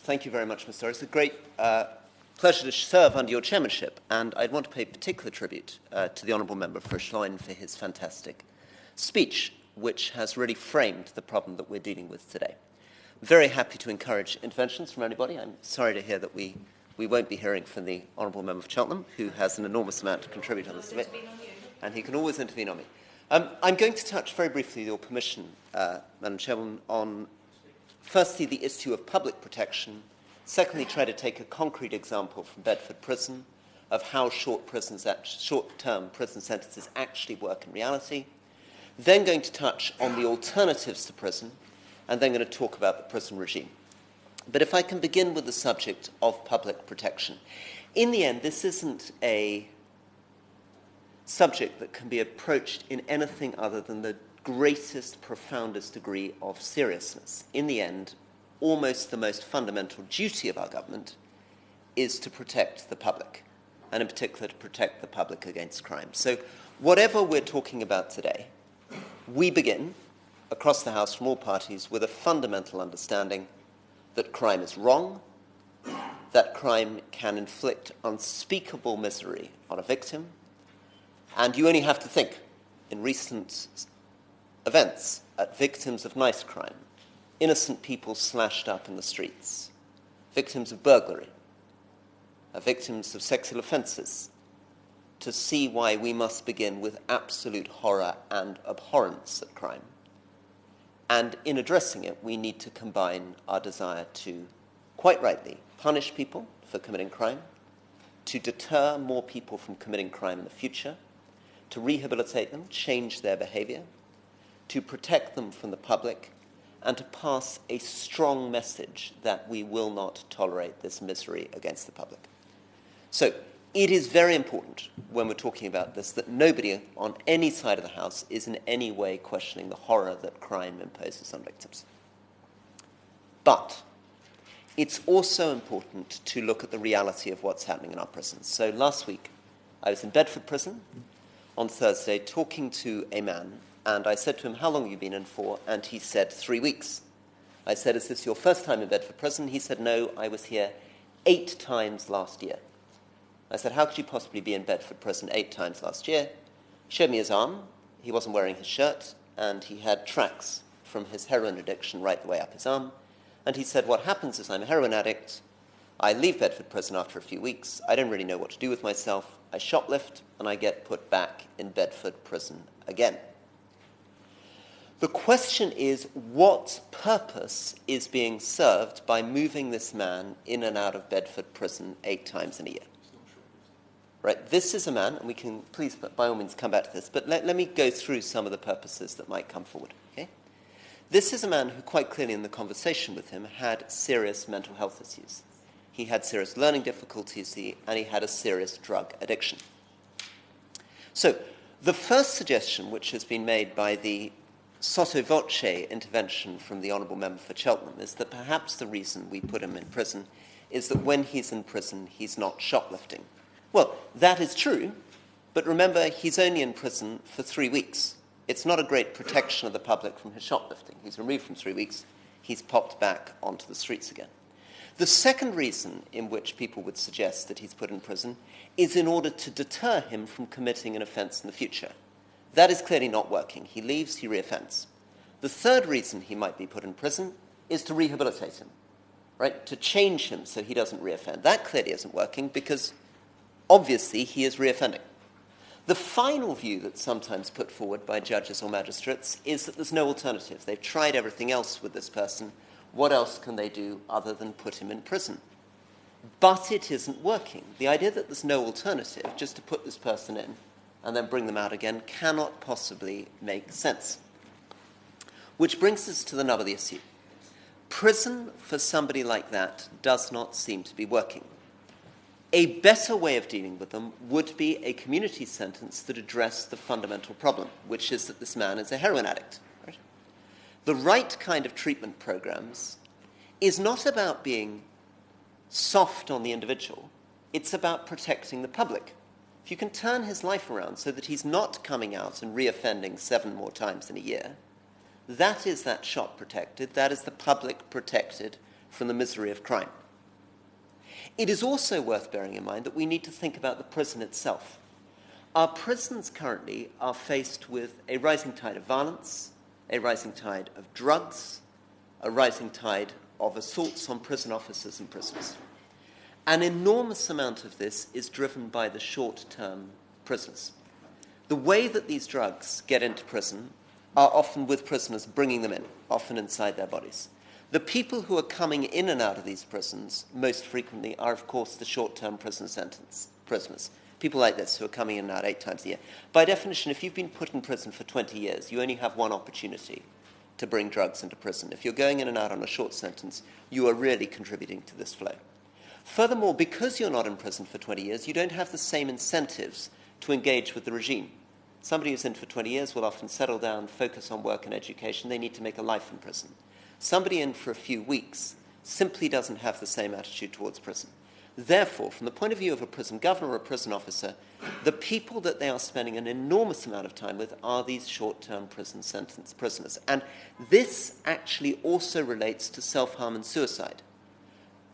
Thank you very much, Mr. Rory. It's a great pleasure to serve under your chairmanship, and I'd want to pay particular tribute to the Honourable Member for Schlein for his fantastic speech, which has really framed the problem that we're dealing with today. I'm very happy to encourage interventions from anybody. I'm sorry to hear that we won't be hearing from the Honourable Member for Cheltenham, who has an enormous amount to contribute on this debate, and he can always intervene on me. I'm going to touch very briefly, with your permission, Madam Chairman, on firstly the issue of public protection, secondly try to take a concrete example from Bedford Prison of how short-term prison sentences actually work in reality, then going to touch on the alternatives to prison, and then going to talk about the prison regime. But if I can begin with the subject of public protection. In the end, this isn't a subject that can be approached in anything other than the greatest, profoundest degree of seriousness. In the end, almost the most fundamental duty of our government is to protect the public, and in particular to protect the public against crime. So whatever we're talking about today, we begin, across the House from all parties, with a fundamental understanding that crime is wrong, that crime can inflict unspeakable misery on a victim, and you only have to think, in recent events, at victims of knife crime, innocent people slashed up in the streets, victims of burglary, victims of sexual offences, to see why we must begin with absolute horror and abhorrence at crime. And in addressing it, we need to combine our desire to, quite rightly, punish people for committing crime, to deter more people from committing crime in the future, to rehabilitate them, change their behaviour, to protect them from the public, and to pass a strong message that we will not tolerate this misery against the public. So it is very important when we're talking about this that nobody on any side of the House is in any way questioning the horror that crime imposes on victims. But it's also important to look at the reality of what's happening in our prisons. So last week, I was in Bedford Prison on Thursday talking to a man, and I said to him, "How long have you been in for?" And he said, 3 weeks. I said, "Is this your first time in Bedford Prison?" He said, "No, I was here 8 times last year." I said, "How could you possibly be in Bedford Prison 8 times last year?" He showed me his arm. He wasn't wearing his shirt, and he had tracks from his heroin addiction right the way up his arm. And he said, "What happens is I'm a heroin addict. I leave Bedford Prison after a few weeks. I don't really know what to do with myself. I shoplift, and I get put back in Bedford Prison again." The question is, what purpose is being served by moving this man in and out of Bedford Prison 8 times in a year? Right, this is a man, and we can please, by all means, come back to this, but let me go through some of the purposes that might come forward. Okay? This is a man who, quite clearly in the conversation with him, had serious mental health issues. He had serious learning difficulties, and he had a serious drug addiction. So, the first suggestion, which has been made by the sotto voce intervention from the Honourable Member for Cheltenham, is that perhaps the reason we put him in prison is that when he's in prison, he's not shoplifting. Well, that is true, but remember, he's only in prison for 3 weeks. It's not a great protection of the public from his shoplifting. He's removed from 3 weeks. He's popped back onto the streets again. The second reason in which people would suggest that he's put in prison is in order to deter him from committing an offence in the future. That is clearly not working. He leaves, he reoffends. The third reason he might be put in prison is to rehabilitate him, right? To change him so he doesn't reoffend. That clearly isn't working because obviously he is reoffending. The final view that's sometimes put forward by judges or magistrates is that there's no alternative. They've tried everything else with this person. What else can they do other than put him in prison? But it isn't working. The idea that there's no alternative, just to put this person in and then bring them out again, cannot possibly make sense. Which brings us to the nub of the issue. Prison for somebody like that does not seem to be working. A better way of dealing with them would be a community sentence that addressed the fundamental problem, which is that this man is a heroin addict. Right? The right kind of treatment programs is not about being soft on the individual. It's about protecting the public. If you can turn his life around so that he's not coming out and reoffending 7 more times in a year, that is that shop protected, that is the public protected from the misery of crime. It is also worth bearing in mind that we need to think about the prison itself. Our prisons currently are faced with a rising tide of violence, a rising tide of drugs, a rising tide of assaults on prison officers and prisoners. An enormous amount of this is driven by the short-term prisoners. The way that these drugs get into prison are often with prisoners bringing them in, often inside their bodies. The people who are coming in and out of these prisons most frequently are, of course, the short-term prison sentence prisoners. People like this who are coming in and out 8 times a year. By definition, if you've been put in prison for 20 years, you only have one opportunity to bring drugs into prison. If you're going in and out on a short sentence, you are really contributing to this flow. Furthermore, because you're not in prison for 20 years, you don't have the same incentives to engage with the regime. Somebody who's in for 20 years will often settle down, focus on work and education. They need to make a life in prison. Somebody in for a few weeks simply doesn't have the same attitude towards prison. Therefore, from the point of view of a prison governor or a prison officer, the people that they are spending an enormous amount of time with are these short-term prison sentence prisoners. And this actually also relates to self-harm and suicide.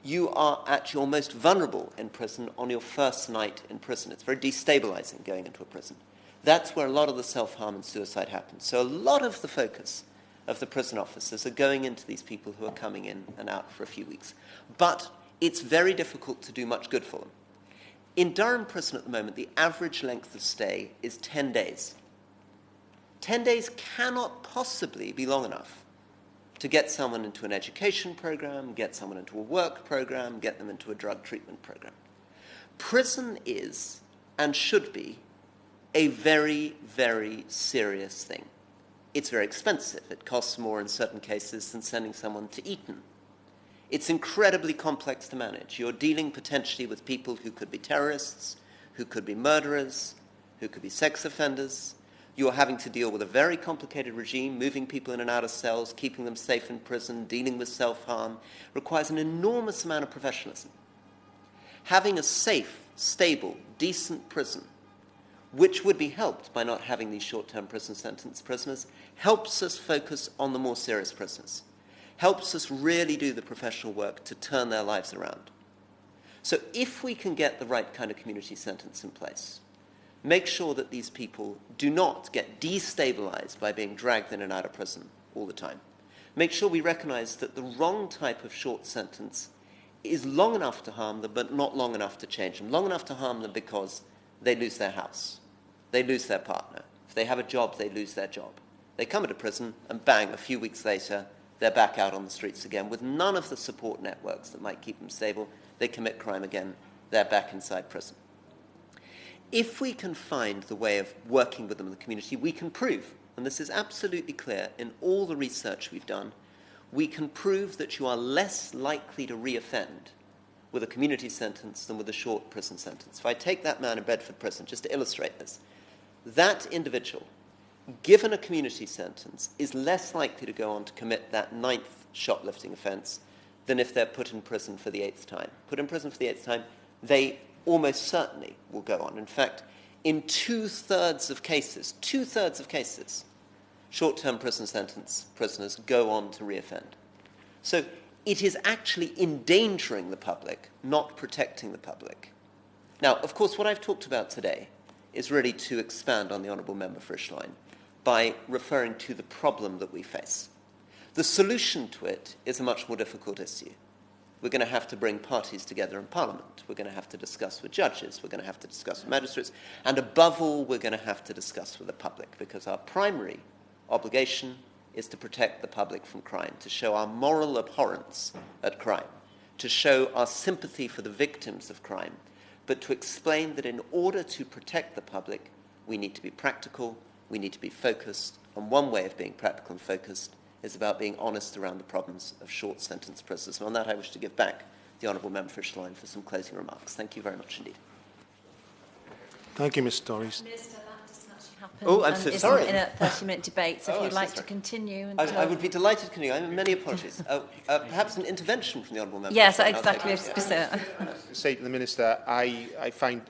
You are at your most vulnerable in prison on your first night in prison. It's very destabilizing going into a prison. That's where a lot of the self-harm and suicide happens. So a lot of the focus of the prison officers are going into these people who are coming in and out for a few weeks. But it's very difficult to do much good for them. In Durham Prison at the moment, the average length of stay is 10 days. 10 days cannot possibly be long enough to get someone into an education program, get someone into a work program, get them into a drug treatment program. Prison is, and should be, a very, very serious thing. It's very expensive. It costs more in certain cases than sending someone to Eton. It's incredibly complex to manage. You're dealing potentially with people who could be terrorists, who could be murderers, who could be sex offenders. You're having to deal with a very complicated regime, moving people in and out of cells, keeping them safe in prison, dealing with self-harm. Requires an enormous amount of professionalism. Having a safe, stable, decent prison, which would be helped by not having these short-term prison sentence prisoners, helps us focus on the more serious prisoners, helps us really do the professional work to turn their lives around. So if we can get the right kind of community sentence in place, make sure that these people do not get destabilized by being dragged in and out of prison all the time. Make sure we recognize that the wrong type of short sentence is long enough to harm them, but not long enough to change them. Long enough to harm them because they lose their house, they lose their partner. If they have a job, they lose their job. They come into prison and bang, a few weeks later, they're back out on the streets again with none of the support networks that might keep them stable. They commit crime again, they're back inside prison. If we can find the way of working with them in the community, we can prove, and this is absolutely clear in all the research we've done, we can prove that you are less likely to reoffend with a community sentence than with a short prison sentence. If I take that man in Bedford Prison, just to illustrate this, that individual, given a community sentence, is less likely to go on to commit that 9th shoplifting offence than if they're put in prison for the 8th time. Put in prison for the 8th time, they almost certainly will go on. In fact, in 2/3 of cases, short-term prison sentence prisoners go on to reoffend. So it is actually endangering the public, not protecting the public. Now, of course, what I've talked about today is really to expand on the Honourable Member for Ishline by referring to the problem that we face. The solution to it is a much more difficult issue. We're going to have to bring parties together in Parliament. We're going to have to discuss with judges. We're going to have to discuss with magistrates. And above all, we're going to have to discuss with the public, because our primary obligation is to protect the public from crime, to show our moral abhorrence at crime, to show our sympathy for the victims of crime, but to explain that in order to protect the public, we need to be practical, we need to be focused, and one way of being practical and focused is about being honest around the problems of short sentence prisoners. And on that, I wish to give back the Honourable Member for Ishline for some closing remarks. Thank you very much indeed. Thank you, Ms. Dorries. Minister, that doesn't actually happen. Oh, I'm so sorry. In a 30-minute debate, so if you'd like to sorry. continue. I would be delighted to continue. Many apologies. Perhaps an intervention from the Honourable Member. Yes, exactly. I was going to say that. Say to the Minister, I find